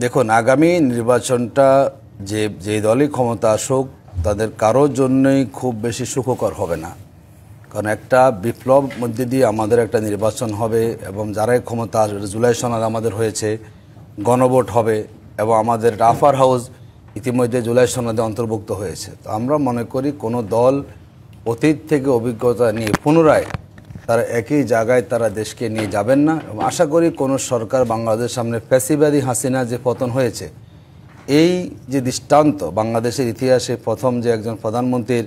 দেখুন, আগামী নির্বাচনটা যে দলই ক্ষমতা আসুক তাদের কারোর জন্যই খুব বেশি সুখকর হবে না। কারণ একটা বিপ্লব মধ্যে দিয়ে আমাদের একটা নির্বাচন হবে এবং যারাই ক্ষমতা আসবে, জুলাই সনদ আমাদের হয়েছে, গণভোট হবে এবং আমাদের আফার হাউস ইতিমধ্যে জুলাই সনদে অন্তর্ভুক্ত হয়েছে। তো আমরা মনে করি কোনো দল অতীত থেকে অভিজ্ঞতা নিয়ে পুনরায় তারা একই জায়গায় তারা দেশকে নিয়ে যাবেন না। এবং আশা করি কোনো সরকার বাংলাদেশের সামনে ফ্যাসিবাদী হাসিনা যে পতন হয়েছে, এই যে দৃষ্টান্ত বাংলাদেশের ইতিহাসে প্রথম যে একজন প্রধানমন্ত্রীর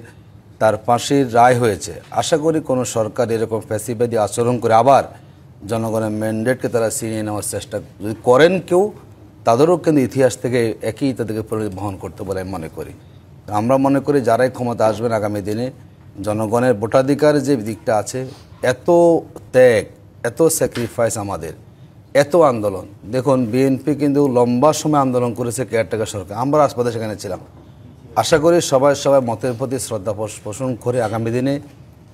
তার ফাঁসির রায় হয়েছে, আশা করি কোনো সরকার এরকম ফ্যাসিবাদী আচরণ করে আবার জনগণের ম্যান্ডেটকে তারা ছিনিয়ে নেওয়ার চেষ্টা যদি করেন কেউ, তাদেরও কিন্তু ইতিহাস থেকে একই তাদেরকে বহন করতে বলে আমি মনে করি। আমরা মনে করি যারাই ক্ষমতা আসবেন আগামী দিনে জনগণের ভোটাধিকার যে দিকটা আছে, এত ত্যাগ, এত স্যাক্রিফাইস আমাদের, এত আন্দোলন। দেখুন, বিএনপি কিন্তু লম্বা সময় আন্দোলন করেছে কেয়ারটেকার সরকার, আমরা রাজপথে সেখানে ছিলাম। আশা করি সবাই মতের প্রতি শ্রদ্ধা পোষণ করে আগামী দিনে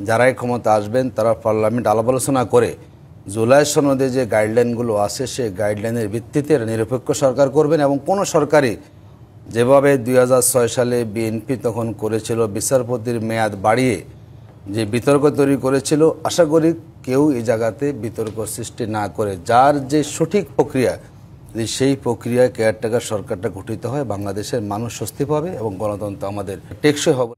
যারাই ক্ষমতা আসবেন তারা পার্লামেন্ট আলাপ আলোচনা করে জুলাই সনদে যে গাইডলাইনগুলো আছে সেই গাইডলাইনের ভিত্তিতে নিরপেক্ষ সরকার করবেন। এবং কোনো সরকারই যেভাবে 2006 সালে বিএনপি তখন করেছিল বিচারপতির মেয়াদ বাড়িয়ে যে বিতর্ক তৈরি করেছিল, আশা করি কেউ এই জায়গাতে বিতর্ক সৃষ্টি না করে যার যে সঠিক প্রক্রিয়া, যদি সেই প্রক্রিয়ায় কেয়ারটেকার সরকারটা গঠিত হয়, বাংলাদেশের মানুষ স্বস্তি পাবে এবং গণতন্ত্র আমাদের টেকসই হবে।